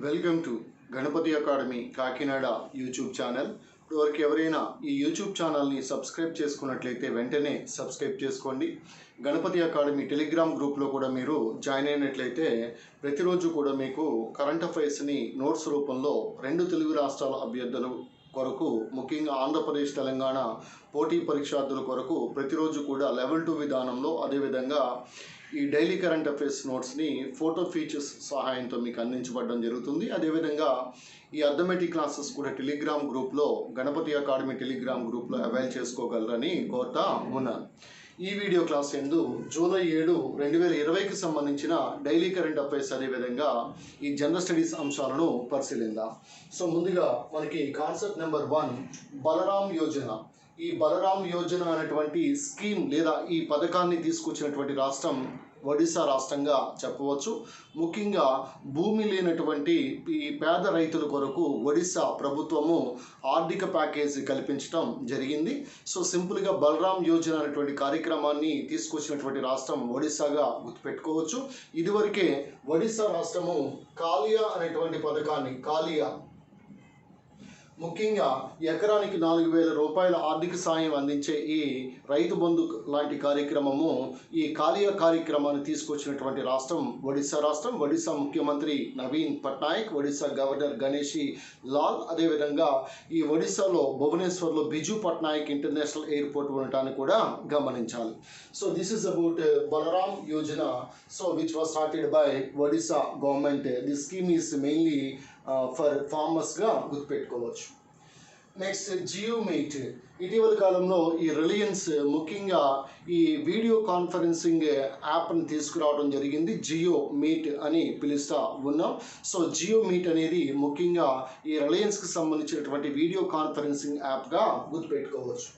Welcome to Ganapathi academy Kakinada YouTube channel. ఇప్పటివరకు ఎవరైనా ఈ యూట్యూబ్ ఛానల్ని సబ్స్క్రైబ్ చేసుకున్నట్లయితే వెంటనే సబ్స్క్రైబ్ చేసుకోండి. గణపతి అకాడమీ టెలిగ్రామ్ గ్రూప్లో కూడా మీరు జాయిన్ అయినట్లయితే ప్రతిరోజు కూడా మీకు కరెంట్ అఫైర్స్ని నోట్స్ రూపంలో రెండు తెలుగు రాష్ట్రాల అభ్యర్థులు కొరకు, ముఖ్యంగా ఆంధ్రప్రదేశ్ తెలంగాణ పోటీ పరీక్షార్థుల కొరకు ప్రతిరోజు కూడా లెవెల్ 2 విధానంలో, అదేవిధంగా ఈ డైలీ కరెంట్ అఫైర్స్ నోట్స్ని ఫోటో ఫీచర్స్ సహాయంతో మీకు అందించబడడం జరుగుతుంది. అదేవిధంగా ఈ అర్థమెటిక్ క్లాసెస్ కూడా టెలిగ్రామ్ గ్రూప్లో, గణపతి అకాడమీ టెలిగ్రామ్ గ్రూప్లో అవైల్ చేసుకోగలరని కోరుతా ఉన్నాను. ఈ వీడియో క్లాస్ ఎందు జూలై 7, 2020కి సంబంధించిన డైలీ కరెంట్ అఫైర్స్, అదేవిధంగా ఈ జనరల్ స్టడీస్ అంశాలను పరిశీలిద్దాం. సో ముందుగా మనకి కాన్సెప్ట్ నెంబర్ 1 బలరాం యోజన. ఈ బలరాం యోజన అనేటువంటి స్కీమ్ లేదా ఈ పథకాన్ని తీసుకొచ్చినటువంటి రాష్ట్రం ఒడిశా రాష్ట్రంగా చెప్పవచ్చు. ముఖ్యంగా భూమి లేనటువంటి ఈ పేద రైతుల కొరకు ఒడిశా ప్రభుత్వము ఆర్థిక ప్యాకేజీ కల్పించడం జరిగింది. సో సింపుల్గా బలరాం యోజన అనేటువంటి కార్యక్రమాన్ని తీసుకొచ్చినటువంటి రాష్ట్రం ఒడిశాగా గుర్తుపెట్టుకోవచ్చు. ఇదివరకే ఒడిశా రాష్ట్రము కాలియా అనేటువంటి పథకాన్ని, కాలియా ముఖ్యంగా ఎకరానికి 4,000 రూపాయల ఆర్థిక సాయం అందించే ఈ రైతు బంధు లాంటి కార్యక్రమము, ఈ కాలియా కార్యక్రమాన్ని తీసుకొచ్చినటువంటి రాష్ట్రం ఒడిశా రాష్ట్రం. ఒడిశా ముఖ్యమంత్రి నవీన్ పట్నాయక్, ఒడిశా గవర్నర్ గణేషి లాల్, అదేవిధంగా ఈ ఒడిశాలో భువనేశ్వర్లో బిజు పట్నాయక్ ఇంటర్నేషనల్ ఎయిర్పోర్ట్ ఉండటాన్ని కూడా గమనించాలి. So this is about Balaram Yojana, so which was started by Odisha government. This scheme is mainly for ఫార్మర్స్గా గుర్తుపెట్టుకోవచ్చు. Next Jio Meet. ఇటీవల కాలంలో ఈ రిలయన్స్ ముఖ్యంగా ఈ వీడియో కాన్ఫరెన్సింగ్ యాప్ని తీసుకురావడం జరిగింది. జియో మీట్ అని పిలుస్తూ ఉన్నాం. సో జియో మీట్ అనేది ముఖ్యంగా ఈ రిలయన్స్కి సంబంధించినటువంటి వీడియో కాన్ఫరెన్సింగ్ యాప్గా గుర్తుపెట్టుకోవచ్చు.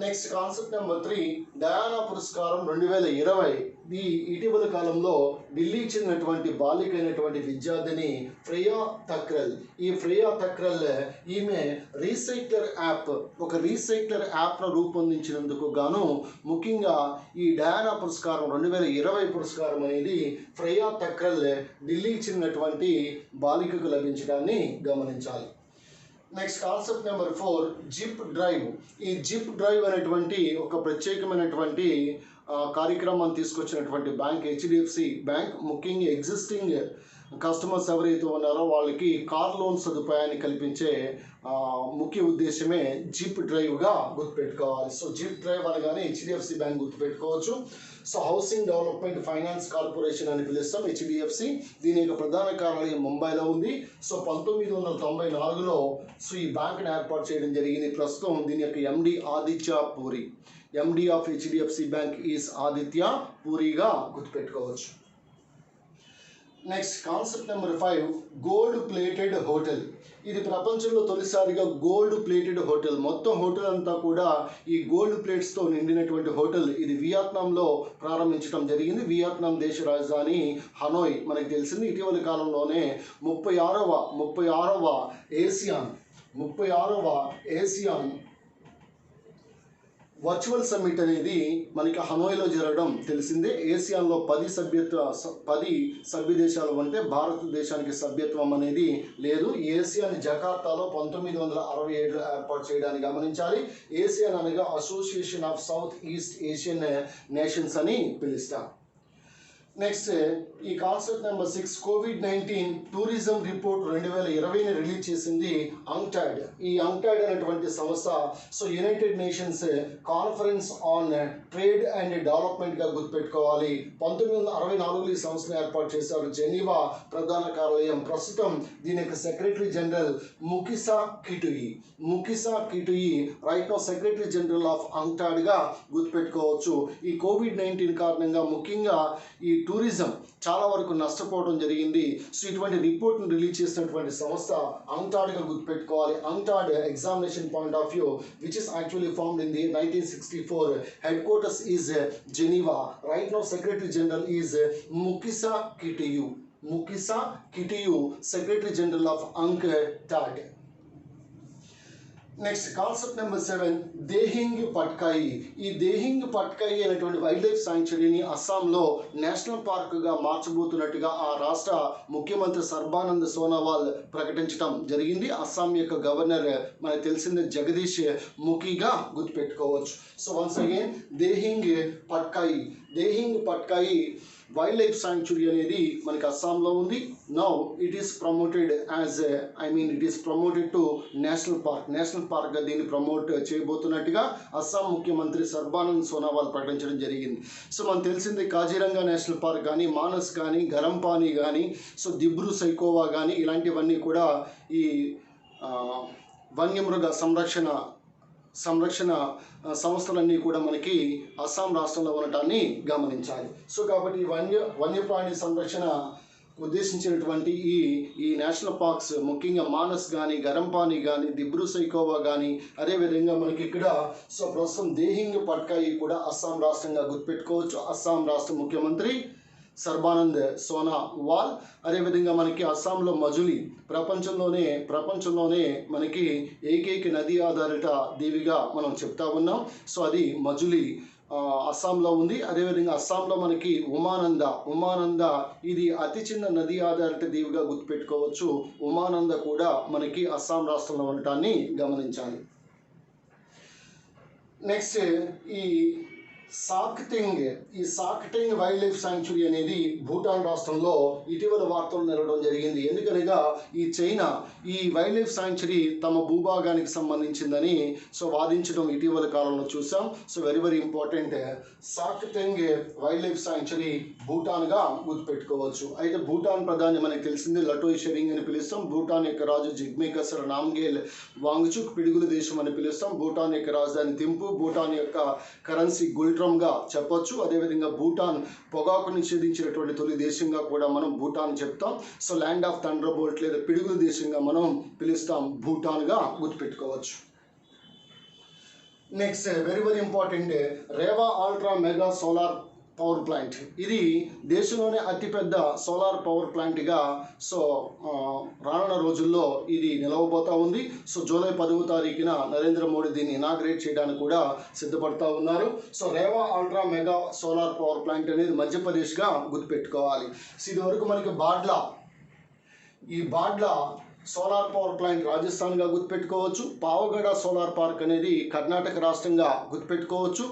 నెక్స్ట్ కాన్సెప్ట్ నెంబర్ 3 డయానా పురస్కారం 2020. ఈ ఇటీవల కాలంలో ఢిల్లీకి చెందినటువంటి బాలిక అయినటువంటి విద్యార్థిని ఫ్రేయా థక్రల్. ఈ ఫ్రేయా థక్రల్ ఈమె రీసైక్లర్ యాప్, ఒక రీసైక్లర్ యాప్ను రూపొందించినందుకు గాను ముఖ్యంగా ఈ డయానా పురస్కారం 2020 పురస్కారం అనేది ఫ్రేయా థక్రల్ ఢిల్లీకి చెందినటువంటి బాలికకు లభించడాన్ని గమనించాలి. Next concept number 4 zip drive. ఈ జిప్ డ్రైవ్ అనేటువంటి ఒక ప్రత్యేకమైనటువంటి కార్యక్రమాన్ని తీసుకొచ్చినటువంటి బ్యాంక్ హెచ్డిఎఫ్సి బ్యాంక్. ముఖ్యంగా ఎగ్జిస్టింగ్ కస్టమర్స్ ఎవరైతే ఉన్నారో వాళ్ళకి కార్ లోన్ సదుపాయాన్ని కల్పించే ముఖ్య ఉద్దేశమే జిప్ డ్రైవ్గా గుర్తుపెట్టుకోవాలి. సో జిప్ డ్రైవ్ అనగానే హెచ్డిఎఫ్సి బ్యాంక్ గుర్తుపెట్టుకోవచ్చు. So Housing Development Finance Corporation అని పిలుస్తాం హెచ్డిఎఫ్సి. దీని యొక్క ప్రధాన కార్యాలయం ముంబైలో ఉంది. సో 1994లో సో ఈ బ్యాంక్ని ఏర్పాటు చేయడం జరిగింది. ప్రస్తుతం దీని యొక్క MD Aditya Puri, MD of HDFC bank is Aditya పూరిగా గుర్తుపెట్టుకోవచ్చు. Next concept number 5 gold plated hotel. ఇది ప్రపంచంలో తొలిసారిగా గోల్డ్ ప్లేటెడ్ హోటల్, మొత్తం హోటల్ అంతా కూడా ఈ గోల్డ్ ప్లేట్స్తో నిండినటువంటి హోటల్ ఇది వియత్నాంలో ప్రారంభించడం జరిగింది. వియత్నాం దేశ రాజధాని హనోయ్ మనకి తెలిసింది. ఇటీవల కాలంలోనే 36వ ఏసియాన్ వర్చువల్ సమ్మిట్ అనేది మనకి హనోయ్లో జరగడం తెలిసిందే. ఏసియాలో 10 సభ్య దేశాలు ఉంటే భారతదేశానికి సభ్యత్వం అనేది లేదు. ఏసియాని జకార్తాలో 1967లో ఏర్పాటు చేయడానికి గమనించాలి. ఏసియాన్ అనగా Association of South East Asian Nations అని పిలుస్తాం. నెక్స్ట్ ఈ కాన్సెప్ట్ నెంబర్ 6 కోవిడ్-19 టూరిజం రిపోర్ట్ 2020ని రిలీజ్ చేసింది అంక్టాడ్. ఈ అంక్టాడ్ అనేటువంటి సంస్థ so United Nations Conference on Trade and డెవలప్మెంట్గా గుర్తుపెట్టుకోవాలి. 1964లో ఈ సంస్థను ఏర్పాటు చేశారు. జెనీవా ప్రధాన కార్యాలయం. ప్రస్తుతం దీని యొక్క secretary general Mukisa Kituyi right now secretary general of అంక్టాడ్గా గుర్తుపెట్టుకోవచ్చు. ఈ కోవిడ్-19 కారణంగా ముఖ్యంగా ఈ టూరిజం చాలా వరకు నష్టపోవడం జరిగింది. సో ఇటువంటి రిపోర్ట్ను రిలీజ్ చేసినటువంటి సంస్థ అంక్టాడ్గా గుర్తుపెట్టుకోవాలి. UNCTAD examination point of view which is actually formed in the 1964. Headquarters is Geneva. Right now secretary general is Mukisa Kituyi secretary general of UNCTAD. Next concept number 7 Dehing Patkai. ఈ దేహింగ్ పట్కాయి అనేటువంటి wild life శాంక్చురీని అస్సాంలో national పార్క్గా మార్చబోతున్నట్టుగా ఆ రాష్ట్ర ముఖ్యమంత్రి సర్బానంద్ సోనోవాల్ ప్రకటించడం జరిగింది. అస్సాం యొక్క governor మనకు తెలిసిందే జగదీష్ ముఖీగా గుర్తుపెట్టుకోవచ్చు. So once again Dehing Patkai, Dehing Patkai wildlife sanctuary అనేది మనకి అస్సాంలో ఉంది. Now it is promoted as it is promoted to national పార్క్గా దీన్ని ప్రమోట్ చేయబోతున్నట్టుగా అస్సాం ముఖ్యమంత్రి సర్బానంద్ సోనోవాల్ ప్రకటించడం జరిగింది. సో మనకు తెలిసింది కాజీరంగా నేషనల్ పార్క్ కానీ, మానస్ కానీ, గరంపాని కానీ, సో దిబ్రూ సైకోవా కానీ ఇలాంటివన్నీ కూడా ఈ వన్యమృగ సంరక్షణ సంస్థలన్నీ కూడా మనకి అస్సాం రాష్ట్రంలో ఉండటాన్ని గమనించాలి. సో కాబట్టి వన్యప్రాణి సంరక్షణ ఉద్దేశించినటువంటి ఈ నేషనల్ పార్క్స్ ముఖ్యంగా మానస్ కానీ, గరంపాని కానీ, దిబ్రూ సైకోవా కానీ, అదేవిధంగా మనకి ఇక్కడ సో ప్రస్తుతం దేహింగ్ పట్కాయి కూడా అస్సాం రాష్ట్రంగా గుర్తుపెట్టుకోవచ్చు. అస్సాం రాష్ట్ర ముఖ్యమంత్రి సర్బానంద్ సోనోవాల్. అదేవిధంగా మనకి అస్సాంలో మజులి ప్రపంచంలోనే మనకి ఏకైక నది ఆధారిత దీవిగా మనం చెప్తా ఉన్నాం. సో అది మజులి అస్సాంలో ఉంది. అదేవిధంగా అస్సాంలో మనకి ఉమానంద ఇది అతి చిన్న నది ఆధారిత దీవిగా గుర్తుపెట్టుకోవచ్చు. ఉమానంద కూడా మనకి అస్సాం రాష్ట్రంలో ఉండటాన్ని గమనించాలి. నెక్స్ట్ ఈ సాక్టెంగ్ వైల్డ్ లైఫ్ శాంక్చురీ అనేది భూటాన్ రాష్ట్రంలో ఇటీవల వార్తలు నిలవడం జరిగింది. ఎందుకనగా చైనా ఈ వైల్డ్ లైఫ్ శాంక్చురీ తమ భూభాగానికి సంబంధించిందని సో వాదించడం ఇటీవల కాలంలో చూసాం. So very important Sakteng wildlife sanctuary భూటాన్గా గుర్తుపెట్టుకోవచ్చు. అయితే భూటాన్ ప్రధాని మనకు తెలిసింది లటోయ్ షెరింగ్ అని పిలుస్తాం. భూటాన్ యొక్క రాజు జిగ్మే ఖసర్ నామ్గేల్ వాంగ్చుక్ పిడుగుల దేశం అని పిలుస్తాం. భూటాన్ యొక్క రాజధాని థింపు. భూటాన్ యొక్క కరెన్సీ గుల్ట్రమ్గా చెప్పొచ్చు. అదేవిధంగా భూటాన్ పొగాకు నిషేధించినటువంటి తొలి దేశంగా కూడా మనం భూటాన్ చెప్తాం. So land of thunderbolt లేదా పిడుగుల దేశంగా మనం పిలుస్తాం. భూటాన్గా గుర్తుపెట్టుకోవచ్చు. Next very important Rewa ultra mega solar power plant. ఇది దేశంలోనే అతిపెద్ద సోలార్ పవర్ ప్లాంట్గా సో రానున్న రోజుల్లో ఇది నిలవబోతూ ఉంది. సో జూలై 10వ తారీఖున నరేంద్ర మోడీ దీన్ని ఇనాగ్రేట్ చేయడానికి కూడా సిద్ధపడుతూ ఉన్నారు. So Rewa ultra mega solar power plant అనేది మధ్యప్రదేశ్గా గుర్తుపెట్టుకోవాలి. సో ఇదివరకు మనకి బాడ్లా సోలార్ పవర్ ప్లాంట్ రాజస్థాన్గా గుర్తుపెట్టుకోవచ్చు. పావగడ సోలార్ పార్క్ అనేది కర్ణాటక రాష్ట్రంగా గుర్తుపెట్టుకోవచ్చు.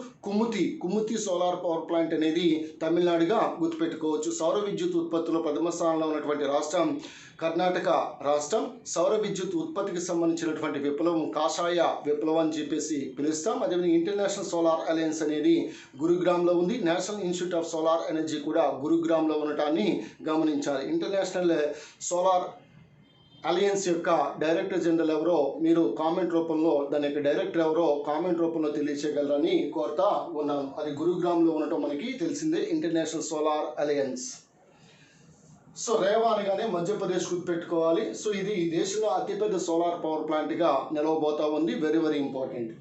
కుముతి సోలార్ పవర్ ప్లాంట్ అనేది తమిళనాడుగా గుర్తుపెట్టుకోవచ్చు. సౌర విద్యుత్ ఉత్పత్తిలో ప్రథమ స్థానంలో ఉన్నటువంటి రాష్ట్రం కర్ణాటక రాష్ట్రం. సౌర విద్యుత్ ఉత్పత్తికి సంబంధించినటువంటి విప్లవం కాషాయ విప్లవం అని చెప్పేసి పిలుస్తాం. అదేవిధంగా ఇంటర్నేషనల్ సోలార్ అలయన్స్ అనేది గురుగ్రామ్లో ఉంది. National institute of solar energy కూడా గురుగ్రామ్లో ఉండటాన్ని గమనించాలి. ఇంటర్నేషనల్ సోలార్ అలయన్స్ యొక్క డైరెక్టర్ జనరల్ ఎవరో మీరు కామెంట్ రూపంలో, దాని యొక్క డైరెక్టర్ ఎవరో కామెంట్ రూపంలో తెలియచేయగలరని కోరుతా ఉన్నాను. అది గురుగ్రామ్లో ఉండటం మనకి తెలిసిందే international solar alliance. So Rewa అనగానే మధ్యప్రదేశ్ గుర్తుపెట్టుకోవాలి. సో ఇది దేశంలో అతిపెద్ద సోలార్ పవర్ ప్లాంట్గా నిలవబోతా ఉంది. Very important.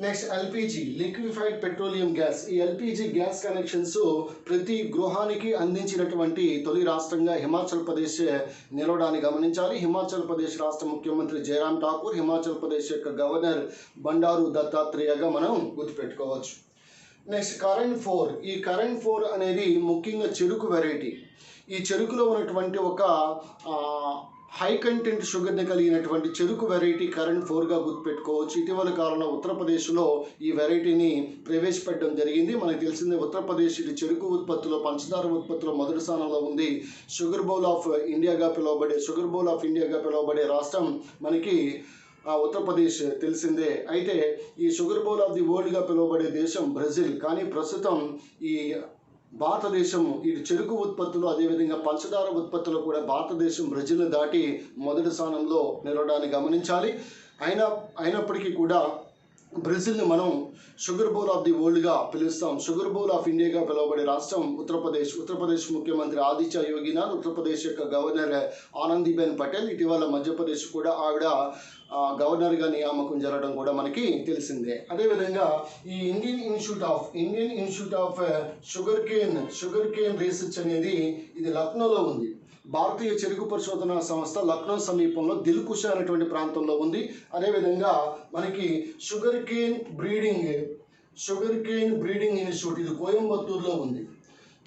Next LPG liquefied petroleum gas. ఈ ఎల్పిజి గ్యాస్ కనెక్షన్స్ ప్రతి గృహానికి అందించినటువంటి తొలి రాష్ట్రంగా హిమాచల్ ప్రదేశ్ నిలవడాన్ని గమనించాలి. హిమాచల్ ప్రదేశ్ రాష్ట్ర ముఖ్యమంత్రి జయరామ్ ఠాకూర్, హిమాచల్ ప్రదేశ్ యొక్క గవర్నర్ బండారు దత్తాత్రేయగా మనం గుర్తుపెట్టుకోవచ్చు. Next current 4. ఈ కరెంట్ 4 అనేది ముఖ్యంగా చెరుకు వెరైటీ. ఈ చెరుకులో ఉన్నటువంటి ఒక హై కంటెంట్ షుగర్ని కలిగినటువంటి చెరుకు వెరైటీ కరెంట్ 4గా గుర్తుపెట్టుకోవచ్చు. ఇటీవల కాలంలో ఉత్తరప్రదేశ్లో ఈ వెరైటీని ప్రవేశపెట్టడం జరిగింది. మనకు తెలిసిందే ఉత్తరప్రదేశ్ ఇది చెరుకు ఉత్పత్తిలో, పంచదార ఉత్పత్తిలో మొదటి స్థానంలో ఉంది. షుగర్ బౌల్ ఆఫ్ ఇండియాగా పిలువబడే రాష్ట్రం మనకి ఉత్తరప్రదేశ్ తెలిసిందే. అయితే ఈ షుగర్ బౌల్ ఆఫ్ ది వరల్డ్గా పిలువబడే దేశం బ్రెజిల్. కానీ ప్రస్తుతం ఈ భారతదేశం ఈ చెరుకు ఉత్పత్తులు అదేవిధంగా పంచదార ఉత్పత్తులు కూడా భారతదేశం బ్రెజిల్ని దాటి మొదటి స్థానంలో నిలవడాన్ని గమనించాలి. అయినప్పటికీ కూడా బ్రెజిల్ని మనం షుగర్ బౌల్ ఆఫ్ ది వరల్డ్గా పిలుస్తాం. షుగర్ బౌల్ ఆఫ్ ఇండియాగా పిలువబడే రాష్ట్రం ఉత్తరప్రదేశ్ ముఖ్యమంత్రి ఆదిత్య యోగినాథ్, ఉత్తరప్రదేశ్ యొక్క గవర్నర్ ఆనందీబెన్ పటేల్. ఇటీవల మధ్యప్రదేశ్ కూడా ఆవిడ గవర్నర్గా నియామకం జరగడం కూడా మనకి తెలిసిందే. అదేవిధంగా ఈ Indian institute of sugarcane research అనేది ఇది లక్నోలో ఉంది. భారతీయ చెరుకు పరిశోధన సంస్థ లక్నో సమీపంలో దిల్కుష అనేటువంటి ప్రాంతంలో ఉంది. అదేవిధంగా మనకి షుగర్ కేన్ బ్రీడింగ్ ఇన్స్టిట్యూట్ ఇది కోయంబత్తూరులో ఉంది.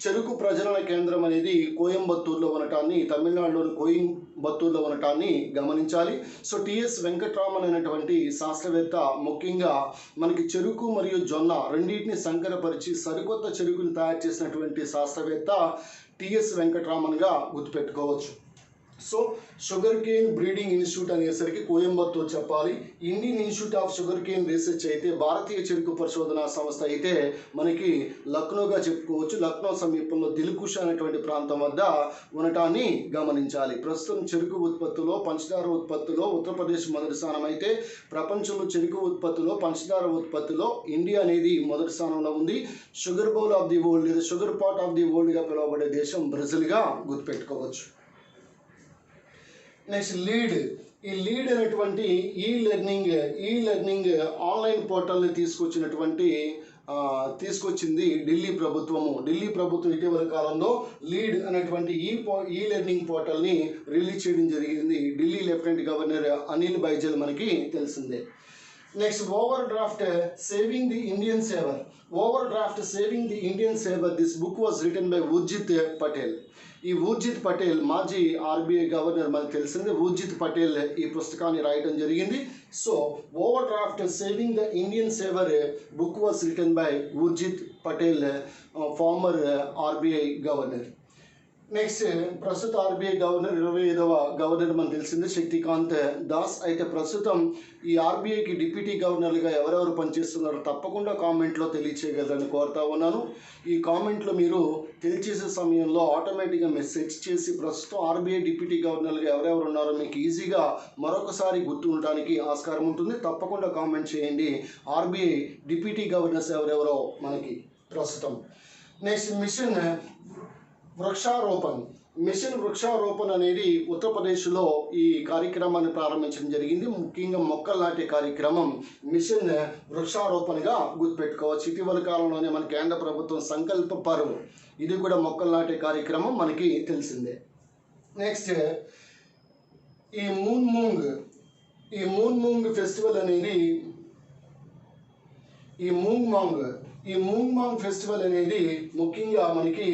చెరుకు ప్రజనన కేంద్రం అనేది కోయంబత్తూరులో ఉండటాన్ని, తమిళనాడులోని కోయంబత్తూరులో ఉండటాన్ని గమనించాలి. సో టిఎస్ వెంకట్రామన్ అనేటువంటి శాస్త్రవేత్త ముఖ్యంగా మనకి చెరుకు మరియు జొన్న రెండింటిని సంకరపరిచి సరికొత్త చెరుకుని తయారు చేసినటువంటి శాస్త్రవేత్త టిఎస్ వెంకట్రామన్గా గుర్తుపెట్టుకోవచ్చు. So sugarcane breeding institute అనేసరికి కోయంబత్తూరు చెప్పాలి. Indian institute of sugarcane research అయితే భారతీయ చెరుకు పరిశోధన సంస్థ అయితే మనకి లక్నోగా చెప్పుకోవచ్చు. లక్నో సమీపంలో దిల్కుష అనేటువంటి ప్రాంతం వద్ద ఉండటాన్ని గమనించాలి. ప్రస్తుతం చెరుకు ఉత్పత్తిలో, పంచదార ఉత్పత్తిలో ఉత్తరప్రదేశ్ మొదటి స్థానం అయితే ప్రపంచంలో చెరుకు ఉత్పత్తిలో, పంచదార ఉత్పత్తిలో ఇండియా అనేది మొదటి స్థానంలో ఉంది. Sugar bowl of the world లేదా షుగర్ పార్ట్ ఆఫ్ ది వరల్డ్గా పిలువబడే దేశం బ్రెజిల్గా గుర్తుపెట్టుకోవచ్చు. Next lead. ఈ లీడ్ అనేటువంటి ఈ లెర్నింగ్ ఆన్లైన్ పోర్టల్ని తీసుకొచ్చింది ఢిల్లీ ప్రభుత్వం ఇటీవల కాలంలో లీడ్ అనేటువంటి ఈ లెర్నింగ్ పోర్టల్ని రిలీజ్ చేయడం జరిగింది. ఢిల్లీ లెఫ్టినెంట్ గవర్నర్ అనిల్ బైజల్ మనకి తెలిసిందే. Next overdraft saving the Indian saver this book was written by Urjit Patel. ఈ ఊర్జిత్ పటేల్ మాజీ ఆర్బీఐ గవర్నర్ మనకు తెలిసింది. ఊర్జిత్ పటేల్ ఈ పుస్తకాన్ని రాయడం జరిగింది. So over draft saving the Indian saver book was written by Urjit Patel, farmer RBI governor. Next ప్రస్తుత ఆర్బీఐ గవర్నర్ 25వ గవర్నర్ మనకు తెలిసింది శక్తికాంత్ దాస్. అయితే ప్రస్తుతం ఈ ఆర్బీఐకి డిప్యూటీ గవర్నర్లుగా ఎవరెవరు పనిచేస్తున్నారో తప్పకుండా కామెంట్లో తెలియచేయగలరని కోరుతా ఉన్నాను. ఈ కామెంట్లో మీరు తెలియచేసే సమయంలో ఆటోమేటిక్గా మెసేజ్ చేసి ప్రస్తుతం ఆర్బీఐ డిప్యూటీ గవర్నర్లుగా ఎవరెవరు ఉన్నారో మీకు ఈజీగా మరొకసారి గుర్తు ఉండడానికి ఆస్కారం ఉంటుంది. తప్పకుండా కామెంట్ చేయండి ఆర్బీఐ డిప్యూటీ గవర్నర్స్ ఎవరెవరో మనకి ప్రస్తుతం. నెక్స్ట్ మిషన్ వృక్షారోపణ అనేది ఉత్తరప్రదేశ్లో ఈ కార్యక్రమాన్ని ప్రారంభించడం జరిగింది. ముఖ్యంగా మొక్కలు నాటే కార్యక్రమం మిషన్ వృక్షారోపణగా గుర్తుపెట్టుకోవచ్చు. ఇటీవల కాలంలోనే మన కేంద్ర ప్రభుత్వం సంకల్ప పర్వ్ ఇది కూడా మొక్కలు నాటే కార్యక్రమం మనకి తెలిసిందే. నెక్స్ట్ ఈ మూన్ మూంగ్ ఫెస్టివల్ అనేది ఈ మూంగ్ మాంగ్ ఫెస్టివల్ అనేది ముఖ్యంగా మనకి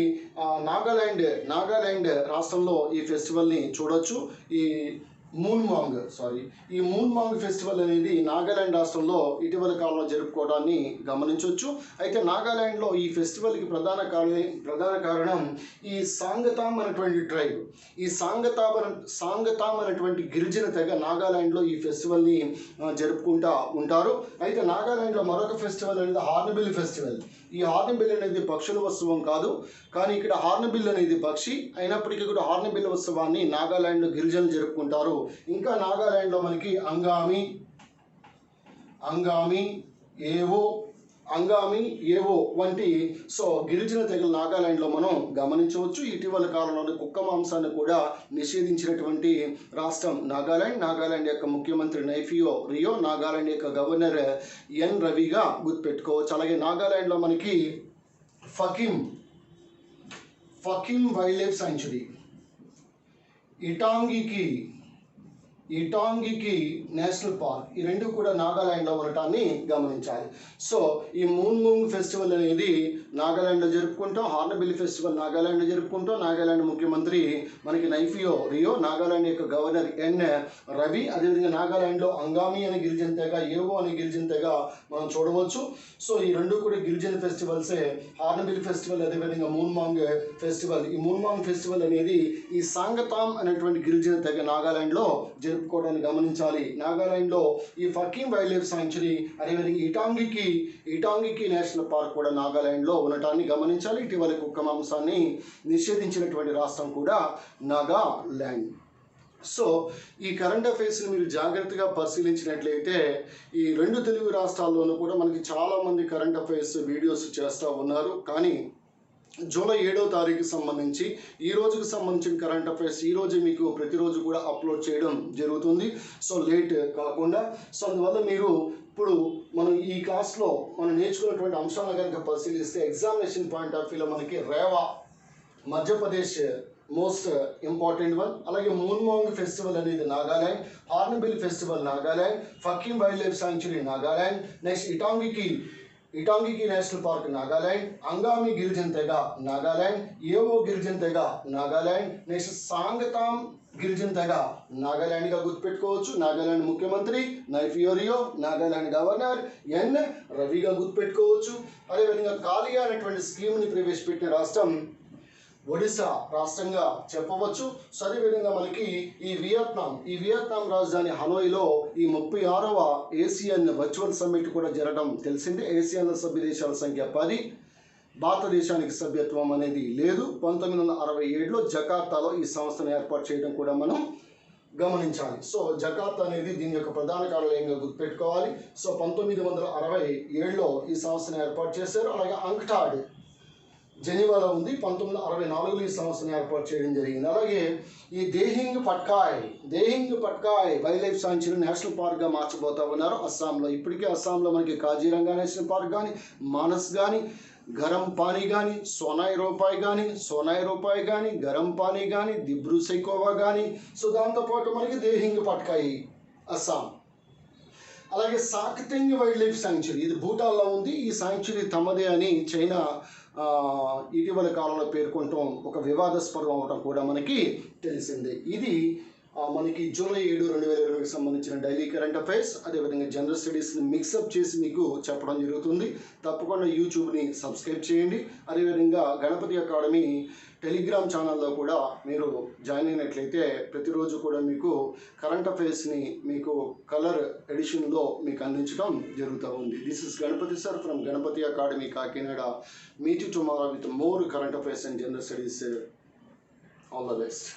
నాగాలాండ్ రాష్ట్రంలో ఈ ఫెస్టివల్ని చూడొచ్చు. ఈ మూన్ మాంగ్ ఫెస్టివల్ అనేది నాగాలాండ్ రాష్ట్రంలో ఇటీవల కాలంలో జరుపుకోవడాన్ని గమనించవచ్చు. అయితే నాగాలాండ్లో ఈ ఫెస్టివల్కి ప్రధాన కారణం ఈ సాంగతామ్ అనేటువంటి ట్రైబ్. ఈ సాంగతామ్ అనేటువంటి గిరిజన తెగ నాగాలాండ్లో ఈ ఫెస్టివల్ని జరుపుకుంటూ ఉంటారు. అయితే నాగాలాండ్లో మరొక ఫెస్టివల్ అనేది హార్న్బిల్ ఫెస్టివల్. ఈ హార్న్బిల్ అనేది పక్షుల ఉత్సవం కాదు, కానీ ఇక్కడ హార్న్బిల్ అనేది పక్షి అయినప్పటికీ కూడా హార్న్బిల్ ఉత్సవాన్ని నాగాలాండ్లో గిరిజనులు జరుపుకుంటారు. ఇంకా నాగాలాండ్లో మనకి అంగామి ఏవో వంటి గిరిజన తెగలు నాగాలాండ్లో మనం గమనించవచ్చు. ఇటీవల కాలంలో కుక్క మాంసాన్ని కూడా నిషేధించినటువంటి రాష్ట్రం నాగాలాండ్ యొక్క ముఖ్యమంత్రి నైఫియో రియో, నాగాలాండ్ యొక్క గవర్నర్ ఎన్ రవిగా గుర్తుపెట్టుకోవచ్చు. అలాగే నాగాలాండ్లో మనకి Fakim wildlife sanctuary, Intanki national park, ఈ రెండు కూడా నాగాలాండ్లో ఉండటాన్ని గమనించాలి. సో ఈ మూన్ ఫెస్టివల్ అనేది నాగాలాండ్లో జరుపుకుంటాం. హార్న్బిల్ ఫెస్టివల్ నాగాలాండ్లో జరుపుకుంటాం. నాగాలాండ్ ముఖ్యమంత్రి మనకి నైఫియో రియో, నాగాలాండ్ యొక్క గవర్నర్ ఎన్ రవి. అదేవిధంగా నాగాలాండ్లో అంగామి అనే గిరిజన తెగ, ఏవో అనే గిరిజన తెగ మనం చూడవచ్చు. సో ఈ రెండు కూడా గిరిజన ఫెస్టివల్సే. హార్న్బిల్ ఫెస్టివల్ అదేవిధంగా మూన్ మాంగ్ ఫెస్టివల్. ఈ మూన్ మాంగ్ ఫెస్టివల్ అనేది ఈ సాంగతామ్ అనేటువంటి గిరిజన తెగ నాగాలాండ్లో జరుపుకోవడాన్ని గమనించాలి. నాగాలాండ్లో ఈ ఫకిమ్ వైల్డ్ లైఫ్ సాంక్చురీ అదేవిధంగా ఇటాంగికి నేషనల్ పార్క్ కూడా నాగాలాండ్లో ఉండటాన్ని గమనించాలి. ఇటీవల కుక్క మాంసాన్ని నిషేధించినటువంటి రాష్ట్రం కూడా నాగాలాండ్. సో ఈ కరెంట్ అఫైర్స్ని మీరు జాగ్రత్తగా పరిశీలించినట్లయితే ఈ రెండు తెలుగు రాష్ట్రాల్లోనూ కూడా మనకి చాలామంది కరెంట్ అఫైర్స్ వీడియోస్ చేస్తూ ఉన్నారు. కానీ జూలై 7వ తారీఖుకి సంబంధించి ఈ రోజుకి సంబంధించిన కరెంట్ అఫైర్స్ ఈరోజు మీకు ప్రతిరోజు కూడా అప్లోడ్ చేయడం జరుగుతుంది. సో లేట్ కాకుండా. సో అందువల్ల మీరు ఇప్పుడు మనం ఈ క్లాస్లో మనం నేర్చుకున్నటువంటి అంశాలను కనుక పరిశీలిస్తే ఎగ్జామినేషన్ పాయింట్ ఆఫ్ వ్యూలో మనకి రేవా మోస్ట్ ఇంపార్టెంట్ వన్. అలాగే మూన్మాంగ్ ఫెస్టివల్ అనేది Nagaland, Hornbill festival Nagaland, Fakim wildlife sanctuary Nagaland, next Intanki national park Nagaland, Angami గిరిజన్ తెగ నాగాలాండ్, ఏవో గిరిజన్ తెగ నాగాలాండ్, నెక్స్ట్ సాంగతామ్ గిరిజన్ తెగ నాగాలాండ్గా గుర్తుపెట్టుకోవచ్చు. నాగాలాండ్ ముఖ్యమంత్రి నైఫియోరియో, నాగాలాండ్ గవర్నర్ ఎన్ రవిగా గుర్తుపెట్టుకోవచ్చు. అదేవిధంగా కాలియా అనేటువంటి స్కీమ్ని ప్రవేశపెట్టిన రాష్ట్రం ఒడిశా రాష్ట్రంగా చెప్పవచ్చు. సో అదేవిధంగా మనకి ఈ వియత్నాం రాజధాని హనోయిలో ఈ 36వ ఏసియన్ వర్చువల్ సమ్మిట్ కూడా జరగడం తెలిసిందే. ఏసియన్ సభ్య దేశాల సంఖ్య 10, భారతదేశానికి సభ్యత్వం అనేది లేదు. 1967లో జకార్తాలో ఈ సంస్థను ఏర్పాటు చేయడం కూడా మనం గమనించాలి. సో జకార్తా అనేది దీని యొక్క ప్రధాన కార్యాలయంగా గుర్తుపెట్టుకోవాలి. సో 1967లో ఈ సంస్థను ఏర్పాటు చేశారు. అలాగే అంక్టాడ్ జెనీవాలో ఉంది. 1964లో ఈ సంస్థను ఏర్పాటు చేయడం జరిగింది. అలాగే ఈ Dehing Patkai wildlife sanctuary national పార్క్గా మార్చబోతా ఉన్నారు అస్సాంలో. ఇప్పటికే అస్సాంలో మనకి కాజీరంగా నేషనల్ పార్క్ కానీ, మానస్ కానీ, గరం పానీ కానీ, సోనాయ్ రూపాయ్ కానీ, గరం పానీ కానీ, దిబ్రూ సైకోవా కానీ, సో దాంతోపాటు మనకి దేహింగ్ పట్కాయ్ అస్సాం. అలాగే సాక్తెంగ్ వైల్డ్ లైఫ్ సాంక్చురీ ఇది భూటాన్లో ఉంది. ఈ సాంక్చురీ తమదే అని చైనా ఇటీవల కాలంలో పేర్కొనటం ఒక వివాదాస్పదం అవటం కూడా మనకి తెలిసిందే. ఇది మనకి జూలై 7, 2020కి సంబంధించిన డైలీ కరెంట్ అఫైర్స్, అదేవిధంగా జనరల్ స్టడీస్ని మిక్సప్ చేసి మీకు చెప్పడం జరుగుతుంది. తప్పకుండా యూట్యూబ్ని సబ్స్క్రైబ్ చేయండి. అదేవిధంగా గణపతి అకాడమీ టెలిగ్రామ్ ఛానల్లో కూడా మీరు జాయిన్ అయినట్లయితే ప్రతిరోజు కూడా మీకు కరెంట్ అఫైర్స్ని మీకు కలర్ ఎడిషన్లో మీకు అందించడం జరుగుతూ ఉంది. This is Ganapati sir from Ganapati academy Kakinada. Meet you tomorrow with more current affairs and general studies. All the best.